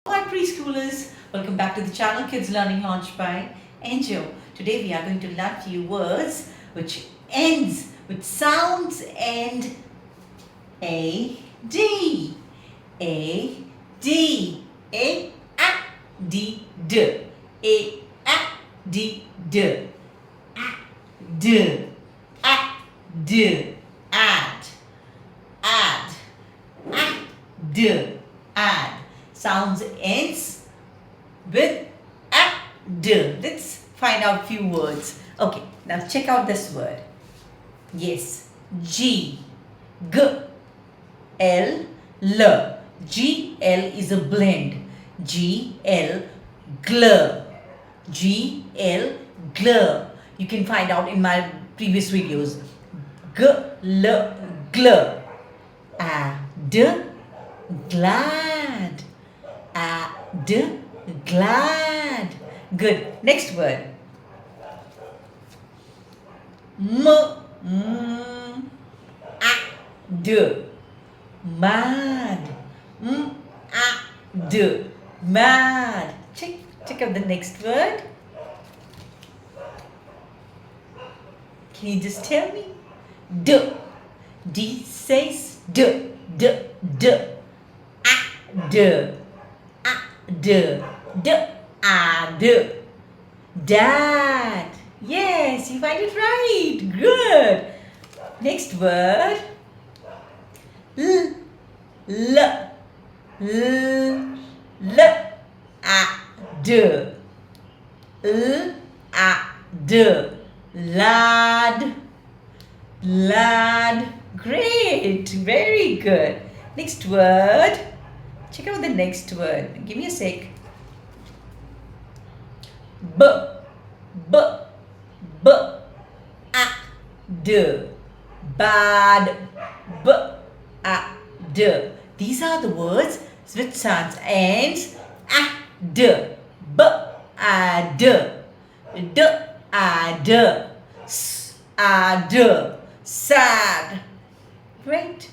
Hi preschoolers, welcome back to the channel Kids Learning Launch by Angel. Today we are going to learn few words which ends with sounds and A D. A D. A D D. A D D. D. D. Add. Add. D. Add. Sounds ends with d. Let's find out few words. Okay, now check out this word. Yes, G, G, L, L. G, L is a blend. G, L, gl. G, L, gl. You can find out in my previous videos. G, L, gl. Add, glad. Add, glad. Good. Next word. Add, mad. Add, mad. Check out the next word. Can you just tell me? D. D says d. D. D. Add. Add. D. Add. Dad. Yes, you find it right. Good. Next word. L. L. L. L. Add. L. Add. Lad. Lad. Great. Very good. Next word. Check out the next word. Give me a sec. B. B. B. Add. Bad. B. Add. These are the words with sounds ends. Add. B. Add. D. Add. S. Add. Sad. Great.